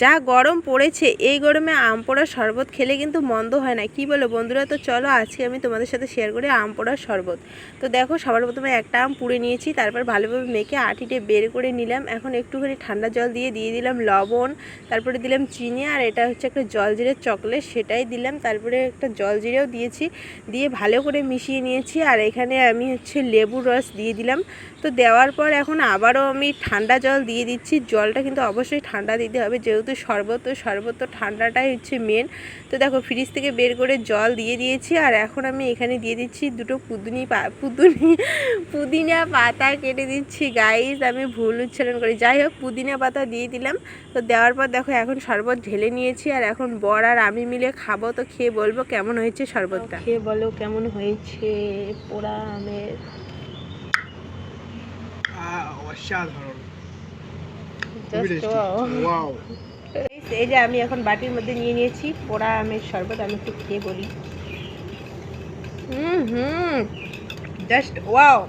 যা গরম পড়েছে এই গরমে আম পোড়ার শরবত খেলে কিন্তু মন্দ হয় না, কি বলো বন্ধুরা? তো চলো আজকে আমি তোমাদের সাথে শেয়ার করি আম পোড়ার শরবত। তো দেখো সবার প্রথমে একটা আম পুড়ে নিয়েছি, তারপর ভালোভাবে মেখে আটিতে বের করে নিলাম। এখন একটুখানি ঠান্ডা জল দিয়ে দিলাম লবণ, তারপরে দিলাম চিনি, আর এটা হচ্ছে একটা জলজিরের চকলেট, সেটাই দিলাম। তারপরে একটা জলজিরেও দিয়েছি, দিয়ে ভালো করে মিশিয়ে নিয়েছি। আর এখানে আমি হচ্ছে লেবুর রস দিয়ে দিলাম। তো দেওয়ার পর এখন আবারও আমি ঠান্ডা জল দিয়ে দিচ্ছি। জলটা কিন্তু অবশ্যই ঠান্ডা দিতে হবে, যেহেতু শরবত তো ঠান্ডাটাই হচ্ছে মেন। তো দেখো ফ্রিজ থেকে বের করে জল দিয়ে দিয়েছি। আর এখন আমি এখানে দিয়ে দিচ্ছি দুটো পুদিনা পাতা কেটে দিচ্ছি। গাইস আমি ভুল উচ্চারণ করি, যাই হোক পুদিনা পাতা দিয়ে দিলাম। তো দেওয়ার পর দেখো এখন শরবত ঢেলে নিয়েছি, আর এখন বর আর আমি মিলে খাবো। তো খেয়ে বলবো কেমন হয়েছে শরবতটা, খেয়ে বলো কেমন হয়েছে পোড়া আমের। অসাধারণ। এই যে আমি এখন বাটির মধ্যে নিয়ে নিয়েছি পোড়া আমের শরবত, আমি একটু খেয়ে বলি। Just wow.